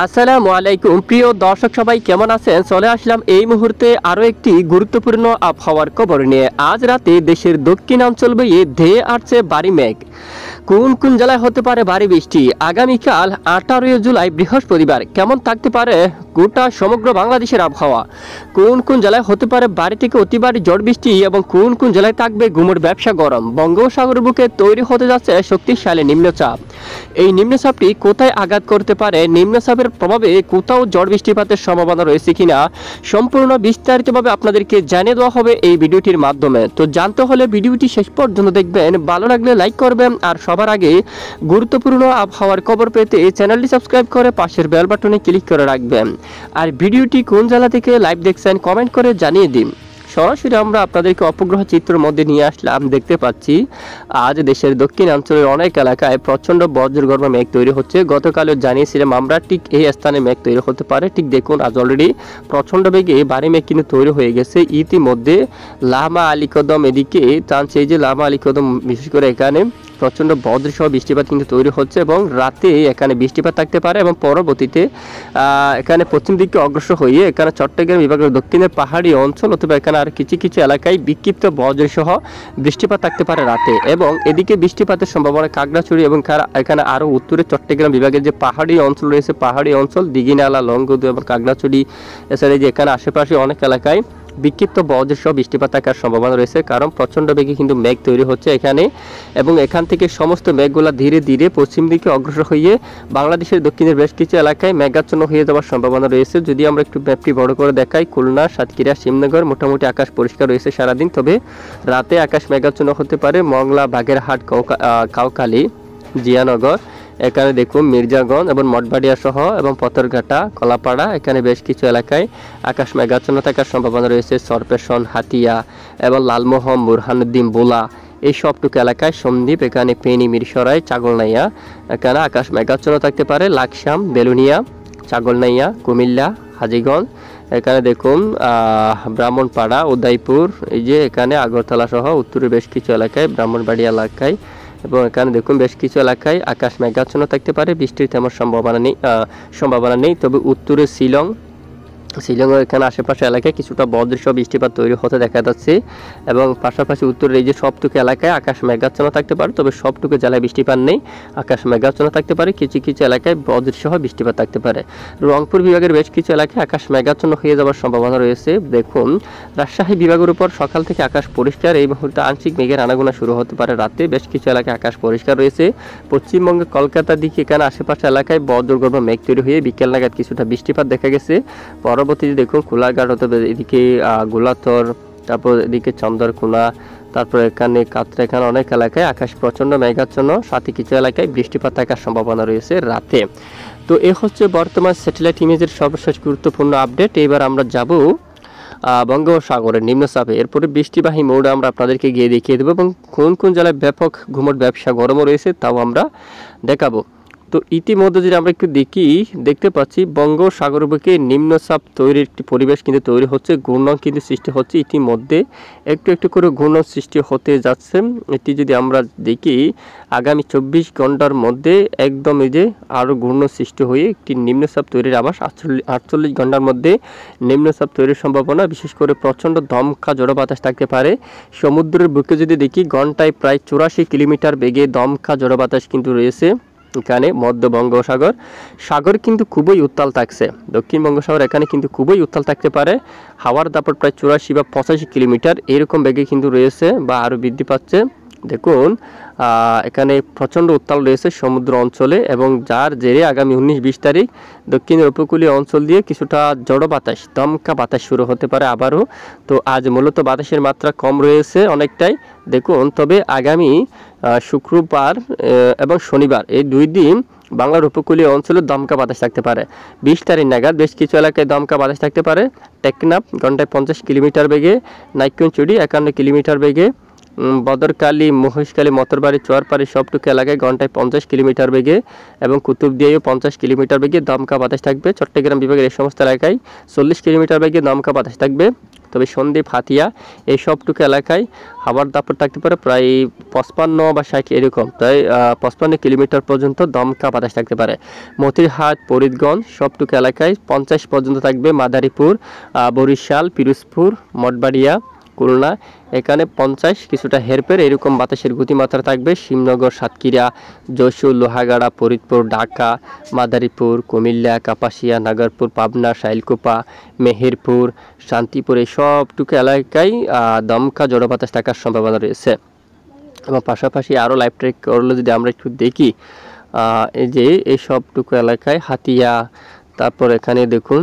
আসসালামু আলাইকুম প্রিয় দর্শক সবাই কেমন আছেন। চলে আসলাম এই মুহূর্তে আরও একটি গুরুত্বপূর্ণ আবহাওয়ার খবর নিয়ে। আজ রাতে দেশের দক্ষিণাঞ্চল বয়ে ধেয়ে আসছে ভারী মেঘ। কোন কোন জেলায় হতে পারে ভারী বৃষ্টি? আগামীকাল 18 জুলাই বৃহস্পতিবার কেমন থাকতে পারে গোটা সমগ্র বাংলাদেশের আবহাওয়া? কোন কোন জেলায় হতে পারে ভারী থেকে অতি ভারী ঝড় বৃষ্টি এবং কোন কোন জেলায় থাকবে গুমোট ব্যবসা গরম? বঙ্গোপসাগরের বুকে তৈরি হতে যাচ্ছে শক্তিশালী নিম্নচাপ। এই নিম্নচাপটি কোথায় আঘাত করতে পারে? নিম্নচাপের প্রভাবে কোথাও ঝড় বৃষ্টিপাতের সম্ভাবনা রয়েছে কিনা সম্পূর্ণ বিস্তারিতভাবে আপনাদেরকে জানিয়ে দেওয়া হবে এই ভিডিওটির মাধ্যমে। তো জানতে হলে ভিডিওটি শেষ পর্যন্ত দেখবেন, ভালো লাগলে লাইক করবেন আর সবার আগে গুরুত্বপূর্ণ আবহাওয়ার খবর পেতে চ্যানেলটি সাবস্ক্রাইব করে পাশের বেল বাটনে ক্লিক করে রাখবেন। আর ভিডিওটি কোন জেলা থেকে লাইভ দেখছেন কমেন্ট করে জানিয়ে দিন। সরাসরি আমরা আপনাদেরকে অপগ্রহ চিত্রের মধ্যে নিয়ে আসলাম। দেখতে পাচ্ছি আজ দেশের দক্ষিণাঞ্চলের অনেক এলাকায় প্রচণ্ড বজ্রগর্ভ মেঘ তৈরি হচ্ছে। গতকালও জানিয়েছিলাম আমরা ঠিক এই স্থানে মেঘ তৈরি হতে পারে। ঠিক দেখুন, আজ অলরেডি প্রচণ্ড বেগে ভারী মেঘ কিন্তু তৈরি হয়ে গেছে। ইতিমধ্যে লামা আলীকদম এদিকে টানছে। এই যে লামা আলীকদম, বিশেষ করে এখানে প্রচণ্ড বজ্রসহ বৃষ্টিপাত কিন্তু তৈরি হচ্ছে এবং রাতে এখানে বৃষ্টিপাত থাকতে পারে এবং পরবর্তীতে এখানে পশ্চিম দিকে অগ্রসর হয়ে এখানে চট্টগ্রাম বিভাগের দক্ষিণের পাহাড়ি অঞ্চল অথবা এখানে আর কিছু কিছু এলাকায় বিক্ষিপ্ত বজ্রসহ বৃষ্টিপাত থাকতে পারে রাতে। এবং এদিকে বৃষ্টিপাতের সম্ভাবনা খাগড়াছড়ি এবং এখানে আরও উত্তরে চট্টগ্রাম বিভাগের যে পাহাড়ি অঞ্চল রয়েছে, পাহাড়ি অঞ্চল দিঘিনালা, লংগদু এবং খাগড়াছড়ি, এছাড়া যে এখানে আশেপাশে অনেক এলাকায় বিক্ষিপ্ত বজ্রসহ বৃষ্টিপাত থাকার সম্ভাবনা রয়েছে, কারণ প্রচণ্ড বেগে কিন্তু মেঘ তৈরি হচ্ছে এখানে। এবং এখান থেকে সমস্ত মেঘগুলা ধীরে ধীরে পশ্চিম দিকে অগ্রসর হয়ে বাংলাদেশের দক্ষিণের বেশ কিছু এলাকায় মেঘাচ্ছন্ন হয়ে যাওয়ার সম্ভাবনা রয়েছে। যদি আমরা একটু ম্যাপটি বড় করে দেখাই, খুলনা, সাতক্ষীরা, শিবনগর মোটামুটি আকাশ পরিষ্কার রয়েছে সারাদিন, তবে রাতে আকাশ মেঘাচ্ছন্ন হতে পারে। মংলা, বাগেরহাট, কাউখালী, জিয়ানগর, এখানে দেখুন মির্জাগঞ্জ এবং মঠবাড়িয়া সহ এবং পথরঘাটা, কলাপাড়া, এখানে বেশ কিছু এলাকায় আকাশ মেঘাচ্ছন্ন থাকার সম্ভাবনা রয়েছে। সরপেশন, হাতিয়া এবং লালমোহন, বুরহানুদ্দিন, বোলা, এই সবটুকু এলাকায়, সন্দ্বীপ, এখানে ফেনী, মিরসরাই, চাগলনাইয়া, এখানে আকাশ মেঘাচ্ছন্ন থাকতে পারে। লাকসাম, বেলুনিয়া, চাগলনাইয়া, কুমিল্লা, হাজীগঞ্জ, এখানে দেখুন ব্রাহ্মণপাড়া, উদয়পুর, এই যে এখানে আগরতলা সহ উত্তরের বেশ কিছু এলাকায়, ব্রাহ্মণবাড়ি এলাকায় এবং এখানে দেখুন বেশ কিছু এলাকায় আকাশ মেঘাচ্ছন্ন থাকতে পারে। বৃষ্টির তেমন সম্ভাবনা নেই, তবে উত্তরে শিলংয়ের এখানে আশেপাশে এলাকায় কিছুটা বজ্রসহ বৃষ্টিপাত তৈরি হতে দেখা যাচ্ছে এবং পাশাপাশি উত্তরের এই যে সবটুকু এলাকায় আকাশ মেঘাচ্ছন্ন থাকতে পারে, তবে সবটুকু জেলায় বৃষ্টিপাত নেই, আকাশ মেঘাচ্ছন্ন থাকতে পারে। কিছু কিছু এলাকায় বজ্রসহ বৃষ্টিপাত থাকতে পারে। রংপুর বিভাগের বেশ কিছু এলাকায় আকাশ মেঘাচ্ছন্ন হয়ে যাওয়ার সম্ভাবনা রয়েছে। দেখুন, রাজশাহী বিভাগের উপর সকাল থেকে আকাশ পরিষ্কার, এই মুহূর্তে আংশিক মেঘের আনাগোনা শুরু হতে পারে রাতে। বেশ কিছু এলাকায় আকাশ পরিষ্কার রয়েছে। পশ্চিমবঙ্গে কলকাতার দিকে এখানে আশেপাশে এলাকায় বজ্রগর্ভ মেঘ তৈরি হয়ে বিকেল নাগাদ কিছুটা বৃষ্টিপাত দেখা গেছে। পরবর্তীতে দেখুন কোলাঘাট হতে এদিকে গোলাথর, তারপর এদিকে চন্দ্রকোনা, তারপর এখানে কাতরা, এখানে অনেক এলাকায় আকাশ প্রচণ্ড মেঘাচ্ছন্ন, সাথে কিছু এলাকায় বৃষ্টিপাত থাকার সম্ভাবনা রয়েছে রাতে। তো এ হচ্ছে বর্তমান স্যাটেলাইট ইমেজের সর্বশেষ গুরুত্বপূর্ণ আপডেট। এবার আমরা যাব বঙ্গোপসাগরের নিম্নচাপে, এরপরে বৃষ্টিবাহী মোড়ে আমরা আপনাদেরকে গিয়ে দেখিয়ে দেবো এবং কোন কোন জেলায় ব্যাপক ঘুমট ব্যবসা গরমও রয়েছে তাও আমরা দেখাবো। তো ইতিমধ্যে যদি আমরা একটু দেখতে পাচ্ছি বঙ্গোপসাগর বুকে নিম্নচাপ তৈরির একটি পরিবেশ কিন্তু তৈরি হচ্ছে, ঘূর্ণন কিন্তু সৃষ্টি হচ্ছে। ইতিমধ্যে একটু একটু করে ঘূর্ণন সৃষ্টি হতে যাচ্ছে। এটি যদি আমরা দেখি আগামী 24 ঘন্টার মধ্যে একদম এই যে আরও ঘূর্ণন সৃষ্টি হয়ে একটি নিম্নচাপ তৈরির আভাস। 48 ঘন্টার মধ্যে নিম্নচাপ তৈরির সম্ভাবনা, বিশেষ করে প্রচণ্ড দমকা ঝড়ো বাতাস থাকতে পারে। সমুদ্রের বুকে যদি দেখি ঘন্টায় প্রায় 84 কিলোমিটার বেগে দমকা ঝড়ো বাতাস কিন্তু রয়েছে। এখানে মধ্য বঙ্গোপসাগর সাগর কিন্তু খুবই উত্তাল থাকছে। দক্ষিণ বঙ্গোপসাগর এখানে কিন্তু খুবই উত্তাল থাকতে পারে। হাওয়ার দাপট প্রায় 84 বা 85 কিলোমিটার এরকম বেগে কিন্তু রয়েছে বা আরও বৃদ্ধি পাচ্ছে। দেখুন এখানে প্রচণ্ড উত্তাল রয়েছে সমুদ্র অঞ্চলে এবং যার জেরে আগামী 19-20 তারিখ দক্ষিণের উপকূলীয় অঞ্চল দিয়ে কিছুটা জড়ো বাতাস, দমকা বাতাস শুরু হতে পারে আবারও। তো আজ মূলত বাতাসের মাত্রা কম রয়েছে অনেকটাই। দেখুন, তবে আগামী শুক্রবার এবং শনিবার এই 2 দিন বাংলার উপকূলীয় অঞ্চলে দমকা বাতাস থাকতে পারে। 20 তারিখ নাগাদ বেশ কিছু এলাকায় দমকা বাতাস থাকতে পারে। টেকনাফ ঘন্টায় 50 কিলোমিটার বেগে, নাইক্ষ্যংছড়ি 51 কিলোমিটার বেগে, বদরকালী, মহেশখালী, মতরবাড়ি, চুয়ারপাড়ি সবটুকু এলাকায় ঘন্টায় 50 কিলোমিটার বেগে এবং কুতুবদিয়ায়ও 50 কিলোমিটার বেগে দমকা বাতাস থাকবে। চট্টগ্রাম বিভাগের এই সমস্ত এলাকায় 40 কিলোমিটার বেগে দমকা বাতাস থাকবে। তবে সন্দ্বীপ, হাতিয়া এই সবটুকু এলাকায় হাওয়ার দাপট থাকতে পারে প্রায় 55 বা 60 এরকম, তাই 55 কিলোমিটার পর্যন্ত দমকা বাতাস থাকতে পারে। মতিরহাট, ফরিদগঞ্জ সবটুকু এলাকায় 50 পর্যন্ত থাকবে। মাদারীপুর, বরিশাল, পিরোজপুর, মঠবাড়িয়া, খুলনা এখানে 50 কিছুটা হেরফের এরকম বাতাসের গতিমাত্রা থাকবে। শিবনগর, সাতক্ষীরা, যশোর, লোহাগাড়া, ফরিদপুর, ঢাকা, মাদারীপুর, কুমিল্লা, কাপাসিয়া, নাগরপুর, পাবনা, শাইলকুপা, মেহেরপুর, শান্তিপুর এই সবটুকু এলাকায় দমকা ঝড়ো বাতাস থাকার সম্ভাবনা রয়েছে। এবং পাশাপাশি আরও লাইভ ট্রেক করলে যদি আমরা একটু দেখি, এই যে এই সবটুকু এলাকায় হাতিয়া, তারপর এখানে দেখুন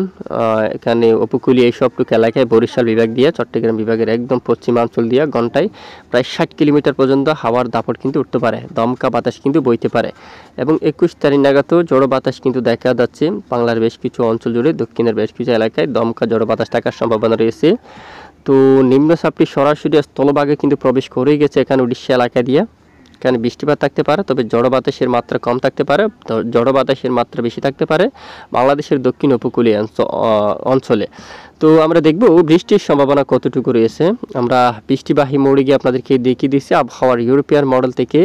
এখানে উপকূলীয় এই সবটুকু এলাকায় বরিশাল বিভাগ দিয়ে চট্টগ্রাম বিভাগের একদম পশ্চিমাঞ্চল দিয়ে ঘন্টায় প্রায় 60 কিলোমিটার পর্যন্ত হাওয়ার দাপট কিন্তু উঠতে পারে, দমকা বাতাস কিন্তু বইতে পারে। এবং 21 তারিখ নাগাদও জড়ো বাতাস কিন্তু দেখা যাচ্ছে বাংলার বেশ কিছু অঞ্চল জুড়ে, দক্ষিণের বেশ কিছু এলাকায় দমকা জড়ো বাতাস থাকার সম্ভাবনা রয়েছে। তো নিম্নচাপটি সরাসরি স্থলভাগে কিন্তু প্রবেশ করেই গেছে এখানে উড়িষ্যা এলাকা দিয়ে। এখানে বৃষ্টিপাত থাকতে পারে, তবে জড়ো বাতাসের মাত্রা কম থাকতে পারে, জড়ো বাতাসের মাত্রা বেশি থাকতে পারে বাংলাদেশের দক্ষিণ উপকূলীয় অঞ্চলে। তো আমরা দেখব বৃষ্টির সম্ভাবনা কতটুকু রয়েছে। আমরা বৃষ্টিবাহী মোড়ে গিয়ে আপনাদেরকে দেখিয়ে দিচ্ছি আবহাওয়ার ইউরোপিয়ান মডেল থেকে।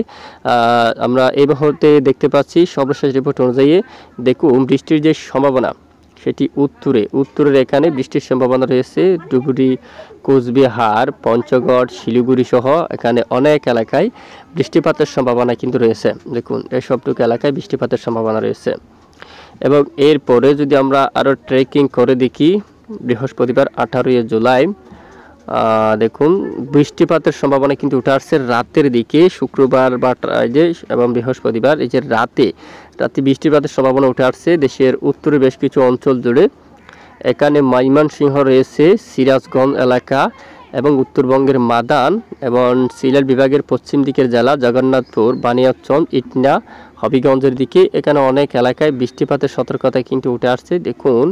আমরা এই মুহূর্তে দেখতে পাচ্ছি সর্বশেষ রিপোর্ট অনুযায়ী দেখুন বৃষ্টির যে সম্ভাবনা সেটি উত্তরের এখানে বৃষ্টির সম্ভাবনা রয়েছে। ডুবুরি, কোচবিহার, পঞ্চগড়, শিলিগুড়ি সহ এখানে অনেক এলাকায় বৃষ্টিপাতের সম্ভাবনা কিন্তু রয়েছে। দেখুন এই সবটুকু এলাকায় বৃষ্টিপাতের সম্ভাবনা রয়েছে। এবং এরপরে যদি আমরা আরও ট্রেকিং করে দেখি, বৃহস্পতিবার 18 জুলাই দেখুন বৃষ্টিপাতের সম্ভাবনা কিন্তু উঠে আসছে রাতের দিকে। শুক্রবার বা এবং বৃহস্পতিবার এই যে রাতে বৃষ্টিপাতের সম্ভাবনা উঠে আসছে দেশের উত্তরে বেশ কিছু অঞ্চল জুড়ে। এখানে ময়মনসিংহ রয়েছে, সিরাজগঞ্জ এলাকা এবং উত্তরবঙ্গের মাদান এবং সিলেট বিভাগের পশ্চিম দিকের জেলা জগন্নাথপুর, বানিয়াচং, ইটনা, হবিগঞ্জের দিকে এখানে অনেক এলাকায় বৃষ্টিপাতের সতর্কতা কিন্তু উঠে আসছে। দেখুন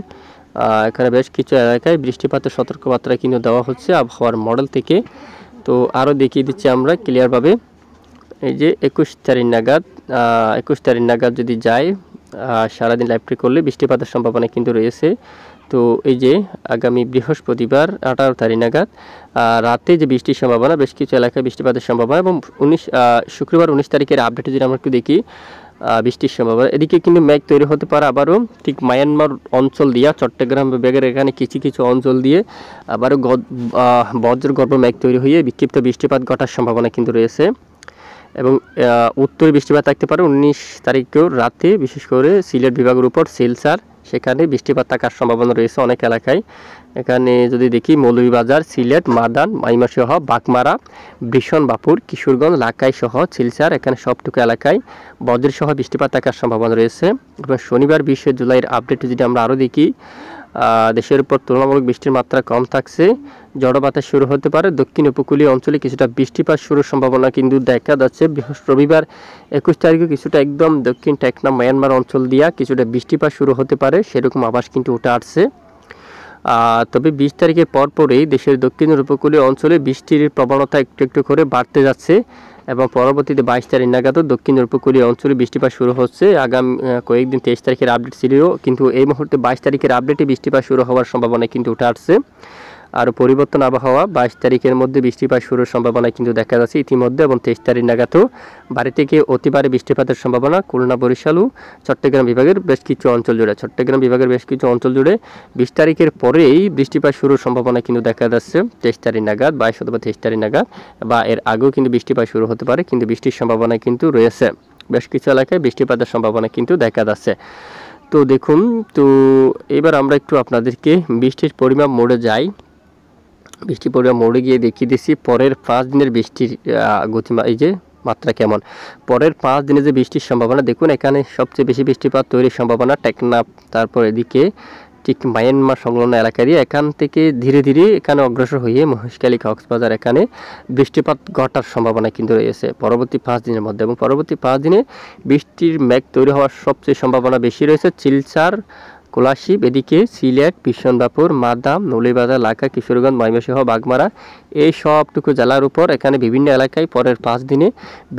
এখানে বেশ কিছু এলাকায় বৃষ্টিপাতের সতর্কবার্তা কিন্তু দেওয়া হচ্ছে আবহাওয়ার মডেল থেকে। তো আরও দেখিয়ে দিচ্ছি আমরা ক্লিয়ারভাবে। এই যে 21 তারিখ নাগাদ যদি যায় সারাদিন লাইভ ট্রেক করলে বৃষ্টিপাতের সম্ভাবনা কিন্তু রয়েছে। তো এই যে আগামী বৃহস্পতিবার 18 তারিখ নাগাদ রাতে যে বৃষ্টির সম্ভাবনা, বেশ কিছু এলাকায় বৃষ্টিপাতের সম্ভাবনা। এবং শুক্রবার 19 তারিখের আপডেটে যদি আমরা একটু দেখি বৃষ্টির সম্ভাবনা, এদিকে কিন্তু মেঘ তৈরি হতে পারে আবারও ঠিক মায়ানমার অঞ্চল দিয়ে, চট্টগ্রাম বিভাগের এখানে কিছু কিছু অঞ্চল দিয়ে আবারও বজ্রগর্ভ মেঘ তৈরি হয়ে বিক্ষিপ্ত বৃষ্টিপাত ঘটার সম্ভাবনা কিন্তু রয়েছে। এবং উত্তরে বৃষ্টিপাত থাকতে পারে 19 তারিখেও রাতে, বিশেষ করে সিলেট বিভাগের উপর শিলচর সেখানে বৃষ্টিপাত থাকার সম্ভাবনা রয়েছে অনেক এলাকায়। এখানে যদি দেখি মৌলভীবাজার, সিলেট, মাদান, মাইমাসহ, বাগমারা, বিশনবাপুর, কিশোরগঞ্জ, লাকাই সহ শিলচর এখানে সবটুকু এলাকায় বজ্রসহ বৃষ্টিপাত থাকার সম্ভাবনা রয়েছে। এবং শনিবার 20 জুলাইয়ের আপডেটে যদি আমরা আরও দেখি দেশের উপর তুলনামূলক বৃষ্টির মাত্রা কম থাকছে, ঝড়ো বাতাস শুরু হতে পারে। দক্ষিণ উপকূলীয় অঞ্চলে কিছুটা বৃষ্টিপাত শুরুর সম্ভাবনা কিন্তু দেখা যাচ্ছে। রবিবার 21 তারিখে কিছুটা একদম দক্ষিণ টেকনাফ, মায়ানমার অঞ্চল দিয়া কিছুটা বৃষ্টিপাত শুরু হতে পারে, সেরকম আভাস কিন্তু উঠে আসছে। তবে 20 তারিখের পরপরই দেশের দক্ষিণের উপকূলীয় অঞ্চলে বৃষ্টির প্রবণতা একটু একটু করে বাড়তে যাচ্ছে। এবং পরবর্তীতে 22 তারিখ নাগাদও দক্ষিণের উপকূলীয় অঞ্চলে বৃষ্টিপাত শুরু হচ্ছে। আগামী কয়েকদিন 23 তারিখের আপডেট ছিল, কিন্তু এই মুহূর্তে 22 তারিখের আপডেটে বৃষ্টিপাত শুরু হওয়ার সম্ভাবনা কিন্তু উঠে আসছে। আর পরিবর্তন আবহাওয়া 22 তারিখের মধ্যে বৃষ্টিপাত শুরুর সম্ভাবনা কিন্তু দেখা যাচ্ছে ইতিমধ্যে। এবং 23 তারিখ নাগাদও বাড়ি থেকে অতি ভারী বৃষ্টিপাতের সম্ভাবনা খুলনা, বরিশাল ও চট্টগ্রাম বিভাগের বেশ কিছু অঞ্চল জুড়ে। 20 তারিখের পরেই বৃষ্টিপাত শুরুর সম্ভাবনা কিন্তু দেখা যাচ্ছে 23 তারিখ নাগাদ, 22 অথবা 23 তারিখ নাগাদ, বা এর আগেও কিন্তু বৃষ্টিপাত শুরু হতে পারে, কিন্তু বৃষ্টির সম্ভাবনা কিন্তু রয়েছে। বেশ কিছু এলাকায় বৃষ্টিপাতের সম্ভাবনা কিন্তু দেখা যাচ্ছে। তো দেখুন, তো এবার আমরা একটু আপনাদেরকে বৃষ্টির পরিমাপ মোড়ে যাই। বৃষ্টির পরিমাণ মোড়ে গিয়ে দেখিয়ে দিচ্ছি পরের 5 দিনের বৃষ্টির এই যে মাত্রা কেমন। পরের 5 দিনে যে বৃষ্টির সম্ভাবনা দেখুন, এখানে সবচেয়ে বেশি বৃষ্টিপাত তৈরির সম্ভাবনা টেকনাফ, তারপর এদিকে ঠিক মায়ানমার সংলগ্ন এলাকা দিয়ে এখান থেকে ধীরে ধীরে এখানে অগ্রসর হয়ে মহেশখালী, কক্সবাজার এখানে বৃষ্টিপাত ঘটার সম্ভাবনা কিন্তু রয়েছে পরবর্তী 5 দিনের মধ্যে। এবং পরবর্তী 5 দিনে বৃষ্টির মেঘ তৈরি হওয়ার সবচেয়ে সম্ভাবনা বেশি রয়েছে শিলচর, কোলাশিব, এদিকে সিলেট, বিশনবাপুর, মাদাম, নৌলিবাজার, লাখা, কিশোরগঞ্জ, ময়মনসিংহ, বাগমারা এই সবটুকু জেলার উপর এখানে বিভিন্ন এলাকায় পরের 5 দিনে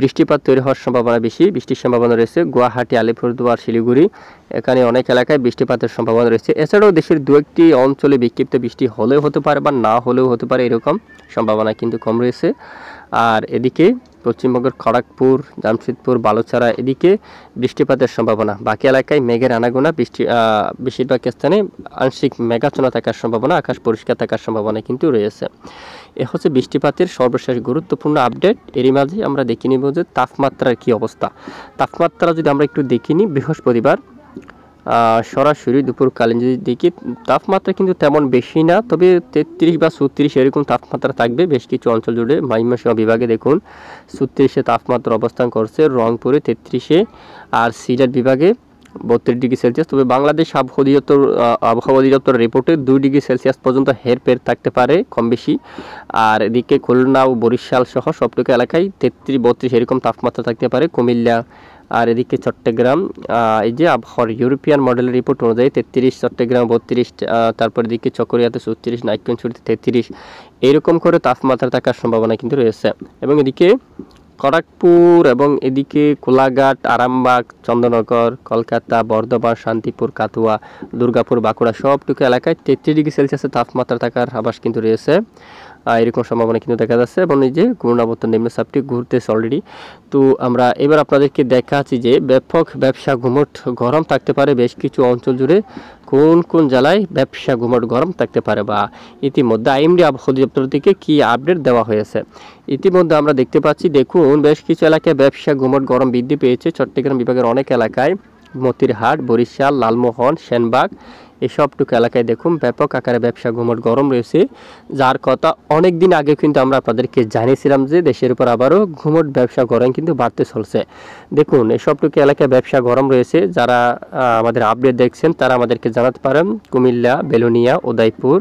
বৃষ্টিপাত তৈরি হওয়ার সম্ভাবনা বেশি। বৃষ্টির সম্ভাবনা রয়েছে গুয়াহাটি, আলিপুরদুয়ার, শিলিগুড়ি এখানে অনেক এলাকায় বৃষ্টিপাতের সম্ভাবনা রয়েছে। এছাড়াও দেশের দু একটি অঞ্চলে বিক্ষিপ্ত বৃষ্টি হলেও হতে পারে বা না হলেও হতে পারে, এরকম সম্ভাবনা কিন্তু কম রয়েছে। আর এদিকে পশ্চিমবঙ্গের খড়গপুর, জামশেদপুর, বালুচরা এদিকে বৃষ্টিপাতের সম্ভাবনা। বাকি এলাকায় মেঘের আনাগোনা, বেশিরভাগ স্থানে আংশিক মেঘাচ্ছন্ন থাকার সম্ভাবনা, আকাশ পরিষ্কার থাকার সম্ভাবনা কিন্তু রয়েছে। এ হচ্ছে বৃষ্টিপাতের সর্বশেষ গুরুত্বপূর্ণ আপডেট। এরই মাঝে আমরা দেখে নিব যে তাপমাত্রার কি অবস্থা। তাপমাত্রা যদি আমরা একটু দেখে নিই, বৃহস্পতিবার সরাসরি দুপুরকালীন যদি দেখি, তাপমাত্রা কিন্তু তেমন বেশি না, তবে 33 বা 34 এরকম তাপমাত্রা থাকবে বেশ কিছু অঞ্চল জুড়ে। ময়মনসিংহ বিভাগে দেখুন 34-এ তাপমাত্রা অবস্থান করছে, রংপুরে 33-এ, আর সিলেট বিভাগে 32 ডিগ্রি সেলসিয়াস। তবে বাংলাদেশ আবহাওয়া অধিদপ্তর রিপোর্টে 2 ডিগ্রি সেলসিয়াস পর্যন্ত হেরফের থাকতে পারে কম বেশি। আর এদিকে খুলনা ও বরিশাল সহ সবটুকু এলাকায় 33-32 এরকম তাপমাত্রা থাকতে পারে, কুমিল্লা আর এদিকে চট্টগ্রাম। এই যে আবহাওয়ার ইউরোপিয়ান মডেলের রিপোর্ট অনুযায়ী 33, চট্টগ্রাম 32, তারপর এদিকে চকরিয়াতে 34, নাইক্ষ্যংছড়িতে 33 এইরকম করে তাপমাত্রা থাকার সম্ভাবনা কিন্তু রয়েছে। এবং এদিকে খড়গপুর এবং এদিকে কোলাঘাট, আরামবাগ, চন্দ্রনগর, কলকাতা, বর্ধমান, শান্তিপুর, কাতুয়া, দুর্গাপুর, বাঁকুড়া সবটুকু এলাকায় 33 ডিগ্রি সেলসিয়াসের তাপমাত্রা থাকার আভাস কিন্তু রয়েছে। এরকম সম্ভাবনা কিন্তু দেখা যাচ্ছে। এবং এই যে ঘূর্ণাবর্ত নিম্নচাপটি ঘুরতেছে অলরেডি। তো আমরা এবার আপনাদেরকে দেখাচ্ছি যে ব্যাপক ব্যবসা ঘুমট গরম থাকতে পারে বেশ কিছু অঞ্চল জুড়ে। কোন কোন জেলায় ব্যবসা ঘুমট গরম থাকতে পারে বা ইতিমধ্যে আইএমডি আবহাওয়া অধিদপ্তর থেকে কি আপডেট দেওয়া হয়েছে। ইতিমধ্যে আমরা দেখতে পাচ্ছি, দেখুন বেশ কিছু এলাকায় ব্যবসা ঘুমট গরম বৃদ্ধি পেয়েছে। চট্টগ্রাম বিভাগের অনেক এলাকায়, মতিরহাট, বরিশাল, লালমোহন, সেনবাগ এসবটুকু এলাকায় দেখুন ব্যাপক আকারে ব্যবসা ঘুমট গরম রয়েছে, যার কথা অনেক দিন আগে কিন্তু আমরা আপনাদেরকে জানিয়েছিলাম যে দেশের উপর আবারও ঘুমট ব্যবসা গরম কিন্তু বাড়তে চলছে। দেখুন এসবটুকু এলাকায় ব্যবসা গরম রয়েছে। যারা আমাদের আপডেট দেখছেন তারা আমাদেরকে জানাতে পারেন। কুমিল্লা, বেলোনিয়া, উদয়পুর,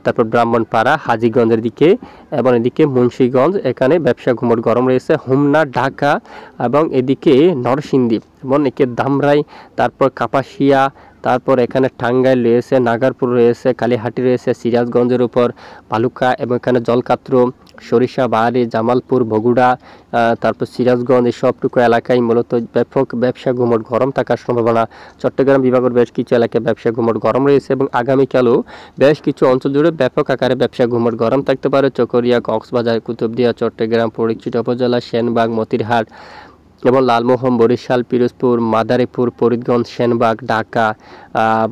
তারপর ব্রাহ্মণপাড়া, হাজীগঞ্জের দিকে এবং এদিকে মুন্সিগঞ্জ এখানে ব্যবসা ঘুমট গরম রয়েছে। হোমনা, ঢাকা এবং এদিকে নরসিংদী এবং একে ধামরাই, তারপর কাপাসিয়া, তারপর এখানে টাঙ্গাইল রয়েছে, নাগারপুর রয়েছে, কালীহাটি রয়েছে, সিরাজগঞ্জের উপর ভালুকা এবং এখানে জলকাত্র, সরিষা বাহারি, জামালপুর, বগুড়া, তারপর সিরাজগঞ্জ এই সবটুকু এলাকায় মূলত ব্যাপক ব্যবসা ঘুমট গরম থাকার সম্ভাবনা। চট্টগ্রাম বিভাগের বেশ কিছু এলাকায় ব্যবসা ঘুমট গরম রয়েছে এবং আগামীকালও বেশ কিছু অঞ্চল জুড়ে ব্যাপক আকারে ব্যবসা ঘুমট গরম থাকতে পারে। চকরিয়া, কক্সবাজার, কুতুবদিয়া, চট্টগ্রাম, ফরিদপুর উপজেলা, সেনবাগ, মতিরহাট এবং লালমোহন, বরিশাল, পিরোজপুর, মাদারীপুর, ফরিদগঞ্জ, সেনবাগ, ঢাকা,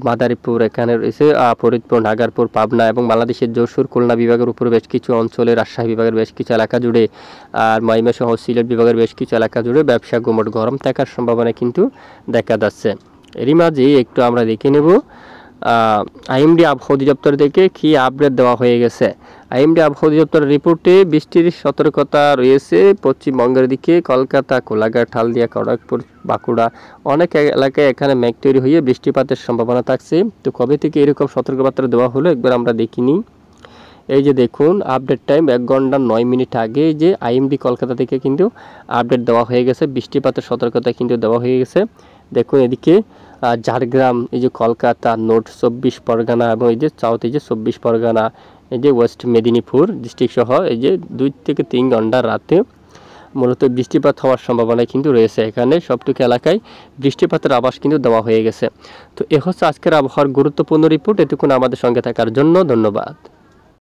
মাদারীপুর এখানে রয়েছে, ফরিদপুর, নাগারপুর, পাবনা এবং বাংলাদেশের যশোর, খুলনা বিভাগের উপর বেশ কিছু অঞ্চলে, রাজশাহী বিভাগের বেশ কিছু এলাকা জুড়ে আর ময়মনসিংহ, সিলেট বিভাগের বেশ কিছু এলাকা জুড়ে ব্যবসা ঘুমট গরম থাকার সম্ভাবনা কিন্তু দেখা যাচ্ছে। এরই মাঝে একটু আমরা দেখে নেব আইএমডি আবহাওয়া অধিদপ্তর থেকে কি আপডেট দেওয়া হয়ে গেছে। আইএমডি আবহাওয়া অধিদপ্তরের রিপোর্টে বৃষ্টির সতর্কতা রয়েছে পশ্চিমবঙ্গের দিকে, কলকাতা, কোলাঘাট, হালদিয়া, খড়গপুর, বাঁকুড়া অনেক এলাকায় এখানে মেঘ তৈরি হয়ে বৃষ্টিপাতের সম্ভাবনা থাকছে। তো কবে থেকে এরকম সতর্কবার্তা দেওয়া হলো একবার আমরা দেখিনি। এই যে দেখুন আপডেট টাইম 1 ঘন্টা 9 মিনিট আগে যে আইএমডি কলকাতা থেকে কিন্তু আপডেট দেওয়া হয়ে গেছে, বৃষ্টিপাতের সতর্কতা কিন্তু দেওয়া হয়ে গেছে। দেখুন এদিকে ঝাড়গ্রাম, এই যে কলকাতা, নর্থ 24 পরগনা এবং এই যে সাউথ, এই যে 24 পরগনা, এই যে ওয়েস্ট মেদিনীপুর ডিস্ট্রিক্ট সহ এই যে 2 থেকে 3 ঘন্টা রাতে মূলত বৃষ্টিপাত হওয়ার সম্ভাবনা কিন্তু রয়েছে। এখানে সবটুকু এলাকায় বৃষ্টিপাতের আভাস কিন্তু দেওয়া হয়ে গেছে। তো এ হচ্ছে আজকের আবহাওয়ার গুরুত্বপূর্ণ রিপোর্ট। এতক্ষণ আমাদের সঙ্গে থাকার জন্য ধন্যবাদ।